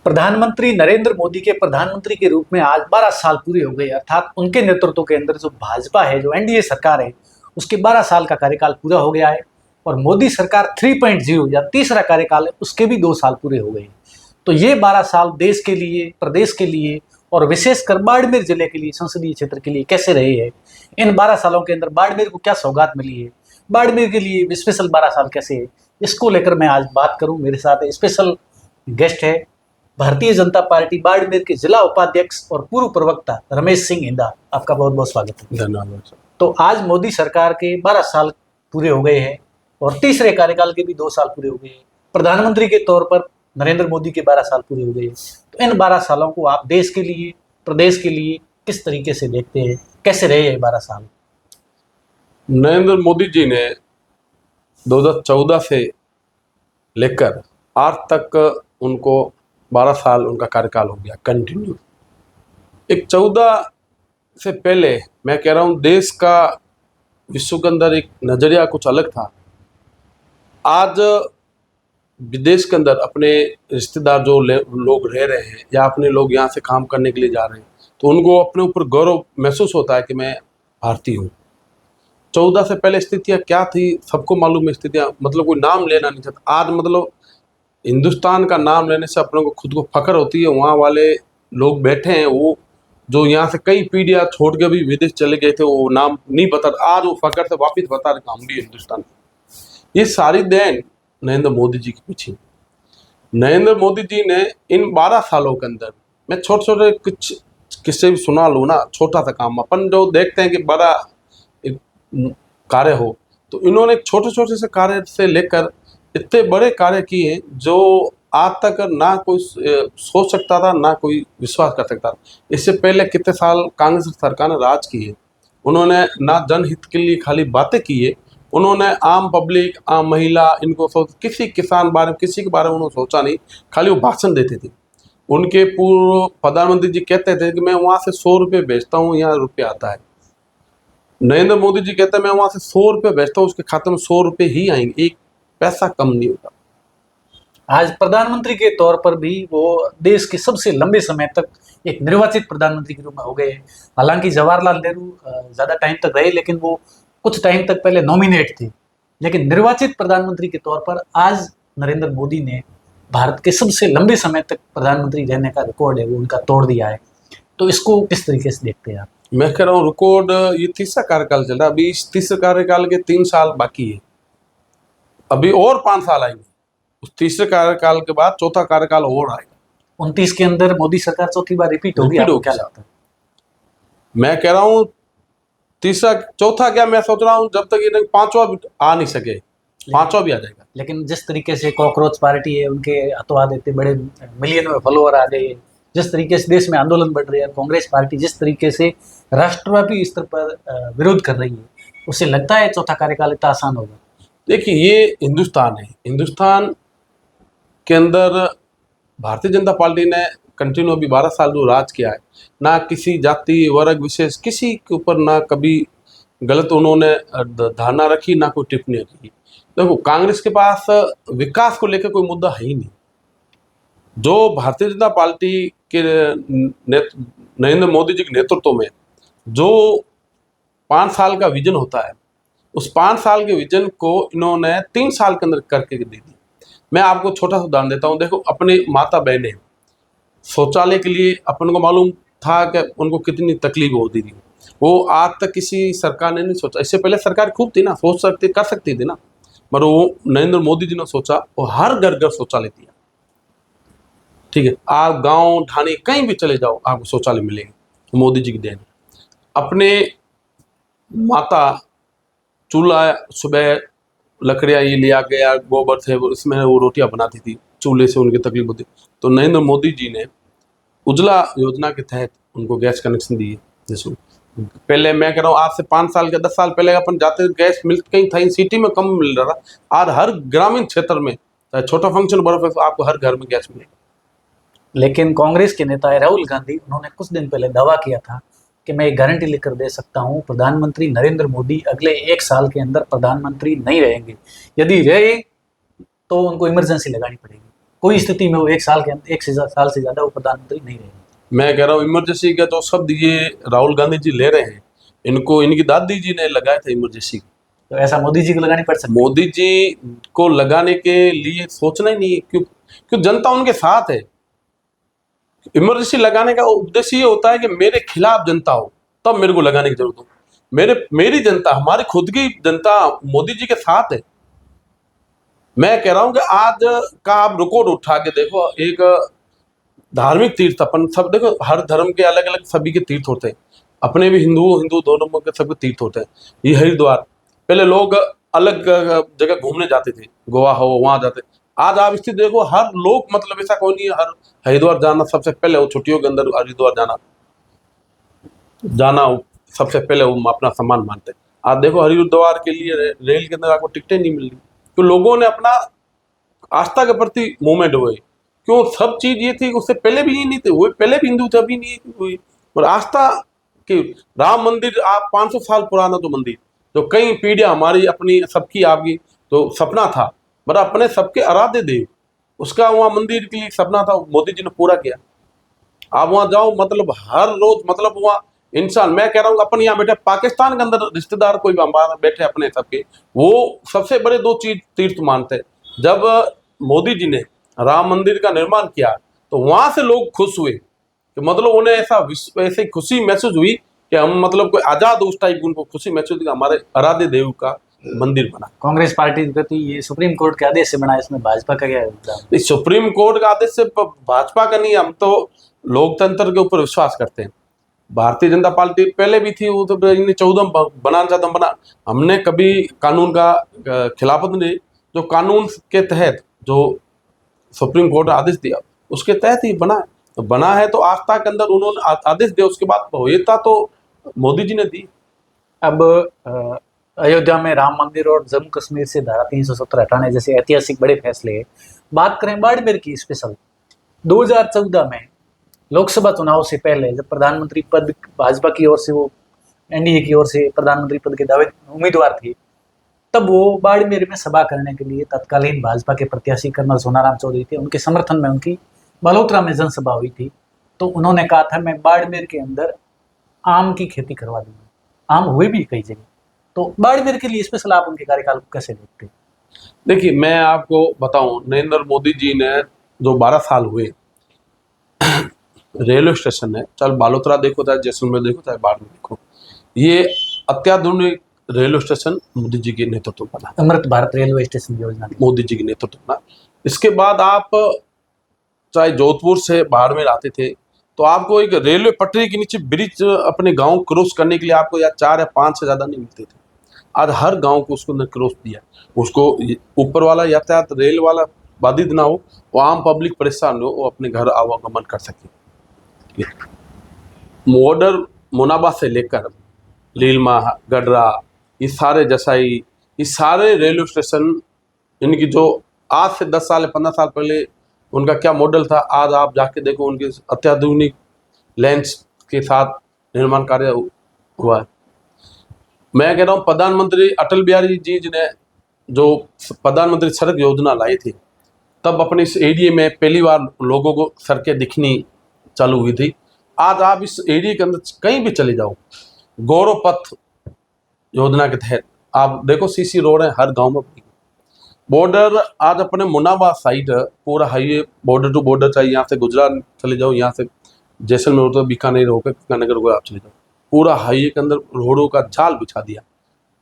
प्रधानमंत्री नरेंद्र मोदी के प्रधानमंत्री के रूप में आज 12 साल पूरे हो गए। अर्थात उनके नेतृत्व के अंदर जो भाजपा है, जो एनडीए सरकार है, उसके 12 साल का कार्यकाल पूरा हो गया है। और मोदी सरकार 3.0 या तीसरा कार्यकाल है, उसके भी 2 साल पूरे हो गए। तो ये 12 साल देश के लिए, प्रदेश के लिए और विशेषकर बाड़मेर जिले के लिए, संसदीय क्षेत्र के लिए कैसे रहे हैं। इन 12 सालों के अंदर बाड़मेर को क्या सौगात मिली है, बाड़मेर के लिए स्पेशल 12 साल कैसे है, इसको लेकर मैं आज बात करूं। मेरे साथ स्पेशल गेस्ट है भारतीय जनता पार्टी बाड़मेर के जिला उपाध्यक्ष और पूर्व प्रवक्ता रमेश सिंह इंदा। आपका बहुत बहुत स्वागत है। धन्यवाद। तो आज मोदी सरकार के 12 साल पूरे हो गए हैं और तीसरे कार्यकाल के भी 2 साल पूरे हो गए हैं। प्रधानमंत्री के तौर पर नरेंद्र मोदी के 12 साल पूरे हो गए हैं। तो इन 12 सालों को आप देश के लिए, प्रदेश के लिए किस तरीके से देखते हैं, कैसे रहे ये 12 साल? नरेंद्र मोदी जी ने 2014 से लेकर आज तक उनको 12 साल उनका कार्यकाल हो गया कंटिन्यू। एक 14 से पहले मैं कह रहा हूँ देश का विश्व के अंदर एक नज़रिया कुछ अलग था। आज विदेश के अंदर अपने रिश्तेदार जो लोग रह रहे हैं या अपने लोग यहाँ से काम करने के लिए जा रहे हैं, तो उनको अपने ऊपर गौरव महसूस होता है कि मैं भारतीय हूँ। 14 से पहले स्थितियाँ क्या थी सबको मालूम है। स्थितियाँ मतलब कोई नाम लेना नहीं चाहता। आज मतलब हिंदुस्तान का नाम लेने से अपने को खुद को फख्र होती है। वहाँ वाले लोग बैठे हैं, वो जो यहाँ से कई पीढ़ियाँ छोड़ के भी विदेश चले गए थे, वो नाम नहीं बता, आज वो फख्र से वापस बता रहे हम भी हिंदुस्तान। ये सारी देन नरेंद्र मोदी जी के पीछे। नरेंद्र मोदी जी ने इन 12 सालों के अंदर, मैं छोटे छोटे कुछ किस्से भी सुना लूँ ना। छोटा सा काम अपन जो देखते हैं कि बड़ा कार्य हो, तो इन्होंने छोटे छोटे से कार्य से लेकर इतने बड़े कार्य किए जो आज तक ना कोई सोच सकता था, ना कोई विश्वास कर सकता था। इससे पहले कितने साल कांग्रेस सरकार ने राज किए, उन्होंने ना जनहित के लिए खाली बातें की है, उन्होंने आम पब्लिक, आम महिला, इनको किसी किसान बारे में, किसी के बारे में उन्होंने सोचा नहीं, खाली वो भाषण देते थे। उनके पूर्व प्रधानमंत्री जी कहते थे कि मैं वहाँ से 100 रुपये भेजता हूँ, यहाँ रुपये आता है। नरेंद्र मोदी जी कहते हैं मैं वहाँ से 100 रुपये भेजता हूँ, उसके खाते में 100 रुपये ही आएंगे, एक पैसा कम नहीं होगा। आज प्रधानमंत्री के तौर पर भी वो देश के सबसे लंबे समय तक एक निर्वाचित प्रधानमंत्री के रूप में हो गए। हालांकि जवाहरलाल नेहरू ज़्यादा टाइम तक रहे, लेकिन वो कुछ टाइम तक पहले नॉमिनेट थे। लेकिन निर्वाचित प्रधानमंत्री के तौर पर आज नरेंद्र मोदी ने भारत के सबसे लंबे समय तक प्रधानमंत्री रहने का रिकॉर्ड है वो उनका तोड़ दिया है। तो इसको किस तरीके से देखते हैं आप? मैं कह रहा हूँ रिकॉर्ड, ये तीसरा कार्यकाल चल रहा है। अभी इस तीसरे कार्यकाल के 3 साल बाकी है, अभी और 5 साल आएंगे। उस तीसरे कार्यकाल के बाद चौथा कार्यकाल और आएगा। 29 के अंदर मोदी सरकार चौथी बार रिपीट होगी, आपको क्या लगता है? मैं कह रहा हूँ तीसरा, चौथा क्या, मैं सोच रहा हूँ जब तक ये 5वां आ नहीं सके, 5वां भी आ जाएगा। लेकिन जिस तरीके से कॉकरोच पार्टी है, उनके अतवाद इतने बड़े मिलियन में फॉलोअर आ गए, जिस तरीके से देश में आंदोलन बढ़ रहे हैं, कांग्रेस पार्टी जिस तरीके से राष्ट्रव्यापी स्तर पर विरोध कर रही है, उससे लगता है चौथा कार्यकाल इतना आसान होगा? देखिए, ये हिंदुस्तान है। हिंदुस्तान के अंदर भारतीय जनता पार्टी ने कंटिन्यू अभी 12 साल जो राज किया है, ना किसी जाति वर्ग विशेष किसी के ऊपर ना कभी गलत उन्होंने धारणा रखी, ना कोई टिप्पणी की। देखो, कांग्रेस के पास विकास को लेकर कोई मुद्दा है ही नहीं। जो भारतीय जनता पार्टी के नरेंद्र मोदी जी के नेतृत्व में जो 5 साल का विजन होता है, उस 5 साल के विजन को इन्होंने 3 साल के अंदर करके दे दी। मैं आपको छोटा सा उदाहरण देता हूँ। देखो, अपने माता बहनें शौचालय के लिए अपन को मालूम था कि उनको कितनी तकलीफ होती थी, वो आज तक किसी सरकार ने नहीं सोचा। इससे पहले सरकार खूब थी ना, सोच सकती, कर सकती थी ना, मगर वो नरेंद्र मोदी जी ने सोचा, वो हर घर घर शौचालय दिया। ठीक है, आप गांव ढाणी कहीं भी चले जाओ आपको शौचालय मिलेंगे, मोदी जी की देन। अपने माता चूल्हा, सुबह लकड़ियाँ ये लिया गया, गोबर थे वो, इसमें वो रोटियां बनाती थी, चूल्हे से उनकी तकलीफ होती। तो नरेंद्र मोदी जी ने उज्ज्वला योजना के तहत उनको गैस कनेक्शन दिए। जैसे पहले मैं कह रहा हूँ आज से 5 साल के 10 साल पहले अपन जाते गैस मिल कहीं था, सिटी में कम मिल रहा था। आज हर ग्रामीण क्षेत्र में चाहे छोटा फंक्शन बड़ा फंक्शन, आपको हर घर में गैस मिलेगा। लेकिन कांग्रेस के नेता है राहुल गांधी, उन्होंने कुछ दिन पहले दावा किया था कि मैं एक गारंटी लेकर दे सकता हूं, प्रधानमंत्री नरेंद्र मोदी अगले 1 साल के अंदर प्रधानमंत्री नहीं रहेंगे। यदि रहे तो उनको इमरजेंसी लगानी पड़ेगी। कोई स्थिति में वो 1 साल के अंदर 1 साल से ज्यादा वो प्रधानमंत्री नहीं रहे। मैं कह रहा हूँ इमरजेंसी का जो शब्द ये राहुल गांधी जी ले रहे हैं, इनको इनकी दादी जी ने लगाया था इमरजेंसी। तो ऐसा मोदी जी को लगानी पड़ सकती है। मोदी जी को लगाने के लिए सोचना ही नहीं है, क्यों? क्यों? जनता उनके साथ है। इमरजेंसी लगाने का उद्देश्य ये होता है कि मेरे खिलाफ जनता हो, तब मेरे को लगाने की जरूरत हो। मेरी जनता, हमारी खुद की जनता मोदी जी के साथ है। मैं कह रहा हूं कि आज का आप रिकॉर्ड उठा के देखो, एक धार्मिक तीर्थ, अपन सब देखो, हर धर्म के अलग अलग सभी के तीर्थ होते हैं, अपने भी हिंदू धर्म के सबके तीर्थ होते हैं। ये हरिद्वार, पहले लोग अलग जगह घूमने जाते थे, गोवा हो वहां जाते। आज आप स्थिति देखो, हर लोग, मतलब ऐसा कोई नहीं है, हर हरिद्वार जाना सबसे पहले, वो छुट्टियों के अंदर हरिद्वार जाना सबसे पहले वो अपना सम्मान मानते हैं। आज देखो हरिद्वार के लिए रेल के अंदर आपको टिकटें नहीं मिल रही, तो लोगों ने अपना आस्था के प्रति मूवमेंट हुए। क्यों? सब चीज ये थी, उससे पहले भी ये नहीं थे, वो पहले भी हिंदू थे, अभी नहीं हुई। और आस्था की राम मंदिर, आप 500 साल पुराना तो मंदिर, जो कई पीढ़ियां हमारी अपनी सबकी आपकी तो सपना था, मतलब अपने सबके आराध्य देव, उसका वहाँ मंदिर के लिए सपना था, मोदी जी ने पूरा किया। आप वहाँ जाओ, मतलब हर रोज, मतलब वहाँ इंसान, मैं कह रहा हूँ अपन यहाँ बैठे, पाकिस्तान के अंदर रिश्तेदार कोई भी हमारे बैठे अपने सबके, वो सबसे बड़े 2 चीज तीर्थ मानते हैं। जब मोदी जी ने राम मंदिर का निर्माण किया, तो वहां से लोग खुश हुए, कि मतलब उन्हें ऐसे खुशी महसूस हुई कि हम, मतलब कोई आजाद, उस टाइप की उनको खुशी महसूस हुई, हमारे आराध्य देव का मंदिर बना। कांग्रेस पार्टी के प्रति ये सुप्रीम कोर्ट के आदेश से बना, इसमें भाजपा का क्या योगदान? इस सुप्रीम कोर्ट का आदेश से भाजपा का नहीं, हम तो लोकतंत्र के ऊपर विश्वास करते हैं। भारतीय जनता पार्टी पहले भी थी, वो तो 14 बनाना चाहता बना, हमने कभी कानून का खिलाफत नहीं। जो कानून के तहत जो सुप्रीम कोर्ट ने आदेश दिया, उसके तहत ही बना है। तो बना है तो आस्था के अंदर उन्होंने आदेश दिया, उसके बाद वैधता तो मोदी जी ने दी। अब अयोध्या में राम मंदिर और जम्मू कश्मीर से धारा 370 हटाने जैसे ऐतिहासिक बड़े फैसले। बात करें बाड़मेर की स्पेशल, 2014 में लोकसभा चुनाव से पहले जब प्रधानमंत्री पद भाजपा की ओर से, वो एनडीए की ओर से प्रधानमंत्री पद के दावे उम्मीदवार थे, तब वो बाड़मेर में सभा करने के लिए तत्कालीन भाजपा के प्रत्याशी कर्नल सोनाराम चौधरी थे, उनके समर्थन में उनकी बलोत्रा में जनसभा हुई थी। तो उन्होंने कहा था मैं बाड़मेर के अंदर आम की खेती करवा दूंगा। आम हुए भी कई जगह। तो बाड़मेर के लिए स्पेशल आप उनके कार्यकाल को कैसे देखते हैं? देखिए, मैं आपको बताऊं, नरेंद्र मोदी जी ने जो 12 साल हुए, रेलवे स्टेशन है, चाहे बालोतरा देखो, चाहे जैसलमेर देखो, चाहे बाड़मेर देखो, ये अत्याधुनिक रेलवे स्टेशन मोदी जी के नेतृत्व में बना, अमृत भारत रेलवे स्टेशन योजना की। मोदी जी के नेतृत्व में बना। इसके बाद आप चाहे जोधपुर से बाड़मेर आते थे, तो आपको एक रेलवे पटरी के नीचे ब्रिज अपने गांव क्रॉस करने के लिए आपको या 4 या 5 से ज्यादा नहीं मिलते थे। आज हर गांव को उसको अंदर क्रॉस दिया, उसको ऊपर वाला यातायात रेल वाला बाधित ना हो, वो आम पब्लिक परेशान हो, वो अपने घर आवागमन कर सके। बॉर्डर मुनाबा से लेकर लीलमा, गडरा, ये सारे जसाई, ये सारे रेलवे स्टेशन, इनकी जो आज से 10 साल 15 साल पहले उनका क्या मॉडल था, आज आप जाके देखो, उनके अत्याधुनिक लेंस के साथ निर्माण कार्य हुआ है। मैं कह रहा हूँ, प्रधानमंत्री अटल बिहारी जी ने जो प्रधानमंत्री सड़क योजना लाई थी, तब अपने इस एरिया में पहली बार लोगों को सड़कें दिखनी चालू हुई थी। आज आप इस एरिया के अंदर कहीं भी चले जाओ, गौरव पथ योजना के तहत आप देखो, सीसी रोड है हर गांव में। बॉर्डर आज अपने मुनाबा साइड पूरा हाईवे, बॉर्डर टू बॉर्डर, चाहे यहाँ से गुजरात चले जाओ, यहाँ से जैसलमेर तो बीकानेर होकर बीकानेर को आप चले जाओ, पूरा हाईवे के अंदर रोडों का जाल बिछा दिया।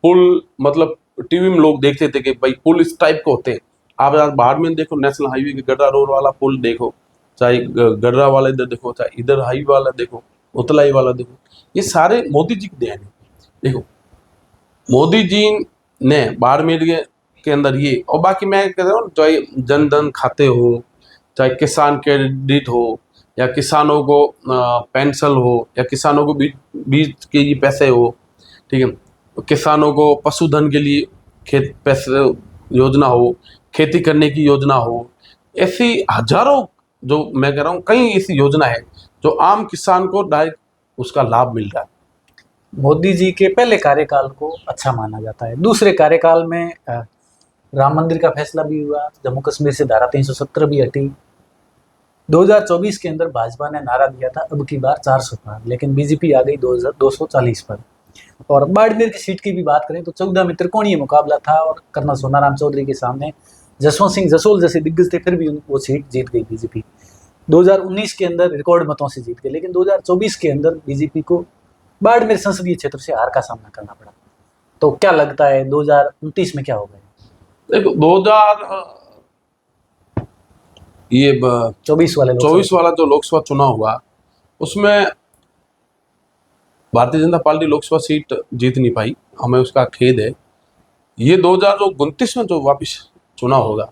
पुल, मतलब टीवी में लोग देखते थे कि भाई पुल इस टाइप के होते हैं। आप आज बाहर में देखो, नेशनल हाईवे के गड्रा रोड वाला पुल देखो, चाहे गड्रा वाला इधर देखो, चाहे इधर हाईवे वाला देखो, उतलाई वाला देखो, ये सारे मोदी जी की देन है। देखो, मोदी जी ने बाड़मेर के अंदर ये, और बाकी मैं कह रहा हूँ, चाहे जन धन खाते हो, चाहे किसान क्रेडिट हो, या किसानों को पेंशन हो, या किसानों को बीज के ये पैसे हो, ठीक है, किसानों को पशुधन के लिए खेत पैसे योजना हो, खेती करने की योजना हो, ऐसी हजारों, जो मैं कह रहा हूँ कई ऐसी योजना है जो आम किसान को डायरेक्ट उसका लाभ मिल रहा है। मोदी जी के पहले कार्यकाल को अच्छा माना जाता है। दूसरे कार्यकाल में राम मंदिर का फैसला भी हुआ, जम्मू कश्मीर से धारा 370 भी हटी। 2024 के अंदर भाजपा ने नारा दिया था अब की बार 400 पार, लेकिन बीजेपी आ गई 240 पर। और बाड़मेर की सीट की भी बात करें तो 14 में त्रिकोणीय मुकाबला था और कर्नल सोनाराम चौधरी के सामने जसवंत सिंह जसोल जैसे दिग्गज थे, फिर भी वो सीट जीत गई बीजेपी। 2019 के अंदर रिकॉर्ड मतों से जीत गए, लेकिन 2024 के अंदर बीजेपी को बाड़मेर संसदीय क्षेत्र से हार का सामना करना पड़ा। तो क्या लगता है 2029 में क्या होगा? देखो 24 वाले 24 वाला जो लोकसभा चुनाव हुआ उसमें भारतीय जनता पार्टी लोकसभा सीट जीत नहीं पाई, हमें उसका खेद है। ये 2029 में जो वापिस चुनाव होगा,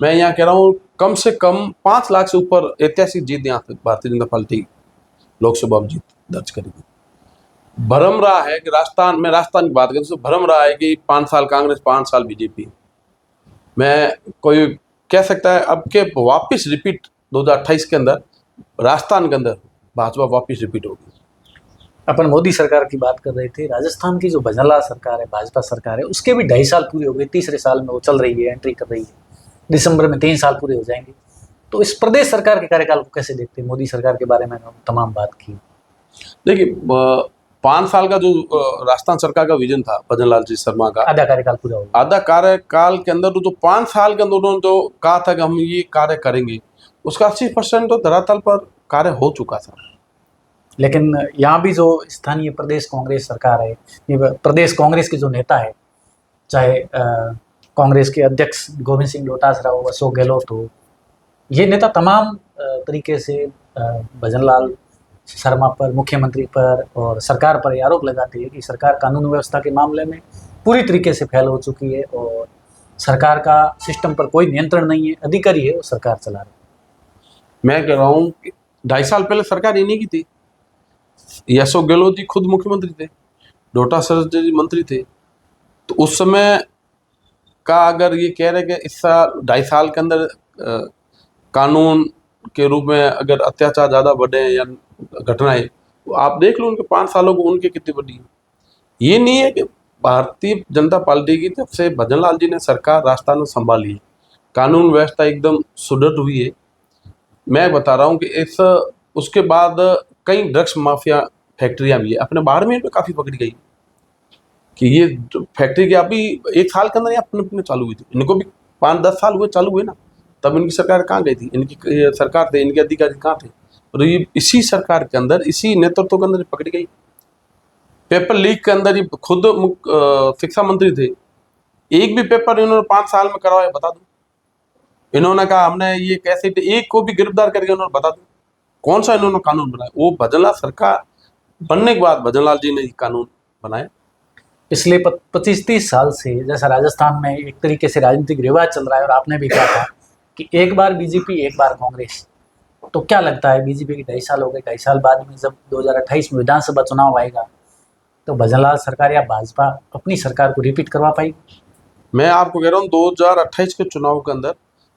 मैं यहाँ कह रहा हूँ कम से कम 5 लाख से ऊपर ऐतिहासिक जीत यहाँ से भारतीय जनता पार्टी लोकसभा में जीत दर्ज करेगी। भ्रम रहा है कि राजस्थान की बात करें तो भ्रम रहा है कि 5 साल कांग्रेस 5 साल बीजेपी। मैं कोई कह सकता है अब के वापिस रिपीट 2028 के अंदर राजस्थान के अंदर भाजपा वापिस रिपीट होगी। अपन मोदी सरकार की बात कर रहे थे, राजस्थान की जो भजनलाल सरकार है, भाजपा सरकार है, उसके भी 2.5 साल पूरे हो गए, तीसरे साल में वो चल रही है, एंट्री कर रही है, दिसंबर में 3 साल पूरे हो जाएंगे। तो इस प्रदेश सरकार के कार्यकाल को कैसे देखते हैं? मोदी सरकार के बारे में तमाम बात की। देखिए 5 साल का जो राजस्थान सरकार का विजन था भजनलाल जी शर्मा का, आधा कार्यकाल पूरा हो गया। आधा कार्यकाल के अंदर जो 5 साल के अंदर उन्होंने जो कहा था कि हम ये कार्य करेंगे, उसका 80% तो धरातल पर कार्य हो चुका था। लेकिन यहाँ भी जो स्थानीय प्रदेश कांग्रेस सरकार है, ये प्रदेश कांग्रेस के जो नेता है, चाहे कांग्रेस के अध्यक्ष गोविंद सिंह डोटासरा हो, अशोक गहलोत हो, ये नेता तमाम तरीके से भजनलाल शर्मा पर, मुख्यमंत्री पर और सरकार पर आरोप लगाते हैं कि सरकार कानून व्यवस्था के मामले में पूरी तरीके से फेल हो चुकी है और सरकार का सिस्टम पर कोई नियंत्रण नहीं है, अधिकारी है वो सरकार चला रहे। मैं कह रहा हूँ 2.5 साल पहले सरकार इन्हीं की थी, अशोक गहलोत जी खुद मुख्यमंत्री थे, डोटासरा जी मंत्री थे। तो उस समय का अगर ये कह रहे कि इस साल 2.5 साल के अंदर कानून के रूप में अगर अत्याचार ज़्यादा बढ़े या घटनाएं, तो आप देख लो उनके 5 सालों को उनके कितनी बड़ी है। ये नहीं है कि भारतीय जनता पार्टी की जब से भजनलाल जी ने सरकार राजस्थान में संभाली, कानून व्यवस्था एकदम सुदृढ़ हुई है। मैं बता रहा हूँ कि उसके बाद कई ड्रग्स माफिया फैक्ट्रियाँ भी है, अपने बाड़मेर में काफ़ी पकड़ी गई कि ये फैक्ट्री की अभी 1 साल के अंदर अपने अपने चालू हुई थी। इनको भी 5-10 साल हुए चालू हुए ना, तब इनकी सरकार कहाँ गई थी? इनकी सरकार थे, इनके अधिकारी कहाँ थे? और ये इसी सरकार के अंदर, इसी नेतृत्व के अंदर पकड़ी गई। पेपर लीक के अंदर ये खुद शिक्षा मंत्री थे, एक भी पेपर इन्होंने 5 साल में करवाया बता दो। इन्होंने कहा हमने ये कैसे, एक को भी गिरफ्तार करके उन्होंने बता दो कौन सा इन्होंने कानून बनाया। वो भजनलाल सरकार बनने के बाद भजनलाल जी ने ये कानून बनाया। पिछले 25-30 साल से जैसा राजस्थान में एक तरीके से राजनीतिक रिवाज चल रहा है, और आपने भी कहा था कि एक बार बीजेपी एक बार कांग्रेस, तो क्या लगता है बीजेपी के 2.5 साल हो गए, 2.5 साल बाद में जब 2028 में विधानसभा चुनाव आएगा तो भजनलाल सरकार या भाजपा अपनी सरकार को रिपीट करवा पाएगी? मैं आपको कह रहा हूँ 2028 के चुनाव के अंदर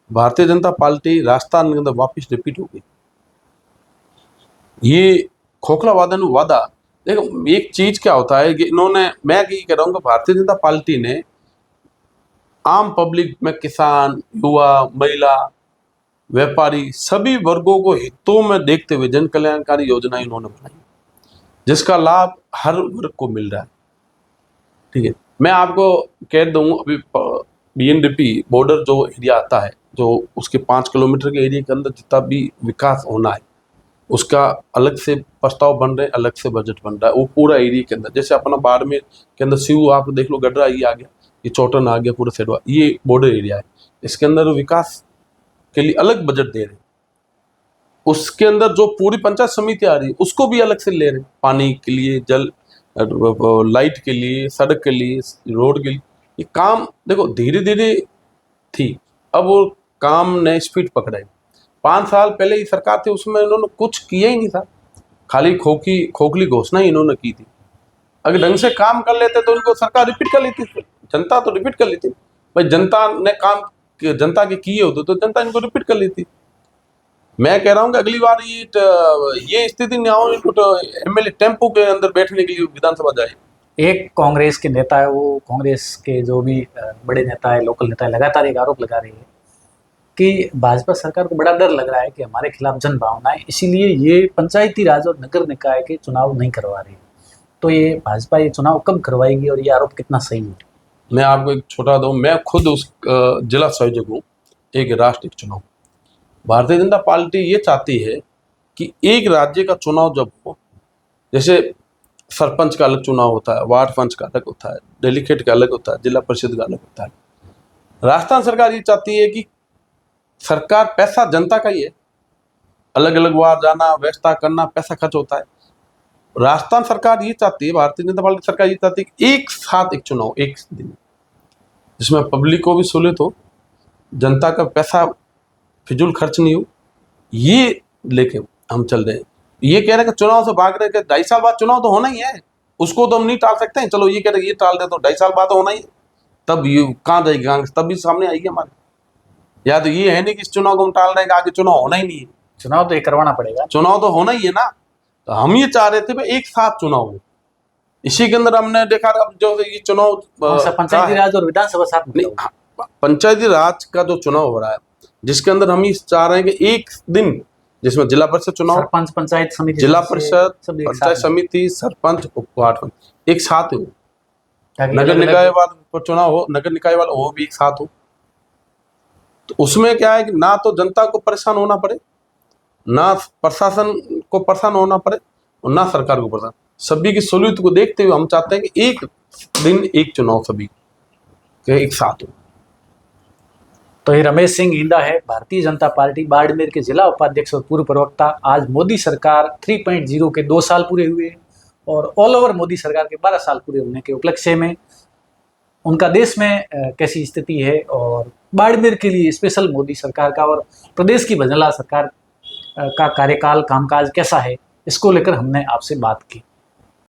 भारतीय जनता पार्टी राजस्थान के अंदर वापिस रिपीट होगी। ये खोखला वादा। देखो एक चीज क्या होता है कि इन्होंने, मैं ये कह रहा हूँ कि भारतीय जनता पार्टी ने आम पब्लिक में किसान, युवा, महिला, व्यापारी सभी वर्गों को हितों में देखते हुए जन कल्याणकारी योजनाएं इन्होंने बनाई, जिसका लाभ हर वर्ग को मिल रहा है। ठीक है, मैं आपको कह दूं अभी बीएनडीपी बॉर्डर जो एरिया आता है, जो उसके 5 किलोमीटर के एरिया के अंदर जितना भी विकास होना है उसका अलग से प्रस्ताव बन रहे हैं, अलग से बजट बन रहा है। वो पूरा एरिया के अंदर, जैसे अपना बाड़मेर के अंदर सीयू आप देख लो, गडरा ये आ गया, ये चौटन आ गया, पूरा सेडवा, ये बॉर्डर एरिया है। इसके अंदर विकास के लिए अलग बजट दे रहे हैं। उसके अंदर जो पूरी पंचायत समिति आ रही है उसको भी अलग से ले रहे हैं, पानी के लिए, जल, लाइट के लिए, सड़क के लिए, रोड के लिए। ये काम देखो धीरे धीरे थी, अब वो काम ने स्पीड पकड़ा है। 5 साल पहले ही सरकार थी, उसमें इन्होंने कुछ किया ही नहीं था, खाली खोखली घोषणा ही इन्होंने की थी। अगर ढंग से काम कर लेते तो उनको सरकार रिपीट कर लेती, जनता तो रिपीट कर लेती। भाई जनता ने काम जनता के किए होते तो जनता इनको रिपीट कर लेती। मैं कह रहा हूँ कि अगली बार ये स्थिति नहीं हो, इनको एमएलए टेम्पो के अंदर बैठने के लिए विधानसभा जाए, एक कांग्रेस के नेता है, वो कांग्रेस के जो भी बड़े नेता है, लोकल नेता है, लगातार एक आरोप लगा रहे हैं कि भाजपा सरकार को बड़ा डर लग रहा है कि हमारे खिलाफ जन भावना है, इसीलिए ये पंचायती राज और नगर निकाय के चुनाव नहीं करवा रही है। तो ये भाजपा ये चुनाव कब करवाएगी और ये आरोप कितना सही है? मैं आपको एक छोटा दूँ, मैं खुद उस जिला संयोजक हूँ एक राष्ट्रीय चुनाव। भारतीय जनता पार्टी ये चाहती है कि एक राज्य का चुनाव जब हो, जैसे सरपंच का अलग चुनाव होता है, वार्ड पंच का अलग होता है, डेलीगेट का अलग होता है, जिला परिषद का अलग होता है, राजस्थान सरकार ये चाहती है कि सरकार, पैसा जनता का ही है, अलग अलग वार्ड जाना, व्यवस्था करना, पैसा खर्च होता है। राजस्थान सरकार ये चाहती है, भारतीय जनता पार्टी सरकार ये चाहती है कि एक साथ एक चुनाव एक दिन, जिसमें पब्लिक को भी सहूलियत हो, जनता का पैसा फिजूल खर्च नहीं हो, ये लेके हम चल रहे हैं। ये कह रहे हैं कि चुनाव से भाग रहे हैं कि 2.5 साल बाद चुनाव तो होना ही है, उसको तो हम नहीं टाल सकते हैं। चलो ये कह रहे हैं ये टाल दे तो 2.5 साल बाद तो होना ही है, तब ये कहाँ जाएगी कांग्रेस, तब भी सामने आएगी हमारे। या तो ये है नहीं कि इस चुनाव को हम टाल रहे हैं कि आगे चुनाव होना ही नहीं है, चुनाव तो ये करवाना पड़ेगा, चुनाव तो होना ही है ना। तो हम ये चाह रहे थे भाई एक साथ चुनाव हो। इसी के अंदर हमने देखा अब जो ये चुनाव पंचायती राज और विधानसभा साथ में नहीं, पंचायती राज का जो चुनाव हो रहा है, जिसके अंदर हम ये चाह रहे हैं कि एक दिन, जिसमें जिला परिषद चुनाव, सरपंच, पंचायत समिति, जिला परिषद, पंचायत समिति, सरपंच, वार्ड पंच एक साथ हो, नगर निकाय वाला चुनाव हो, नगर निकाय वाला वो भी एक साथ हो। तो उसमें क्या है कि ना तो जनता को परेशान होना पड़े, ना प्रशासन को परेशान होना पड़े, और ना सरकार को परेशान। सभी की सहूलियत को देखते हुए हम चाहते हैं कि एक दिन एक चुनाव सभी के एक साथ हो। तो ये रमेश सिंह ईंदा है, भारतीय जनता पार्टी बाड़मेर के जिला उपाध्यक्ष और पूर्व प्रवक्ता। आज मोदी सरकार 3.0 के 2 साल पूरे हुए और ऑल ओवर मोदी सरकार के 12 साल पूरे होने के उपलक्ष्य में उनका देश में कैसी स्थिति है और बाड़मेर के लिए स्पेशल मोदी सरकार का और प्रदेश की भजनलाल सरकार का कार्यकाल, कामकाज कैसा है, इसको लेकर हमने आपसे बात की।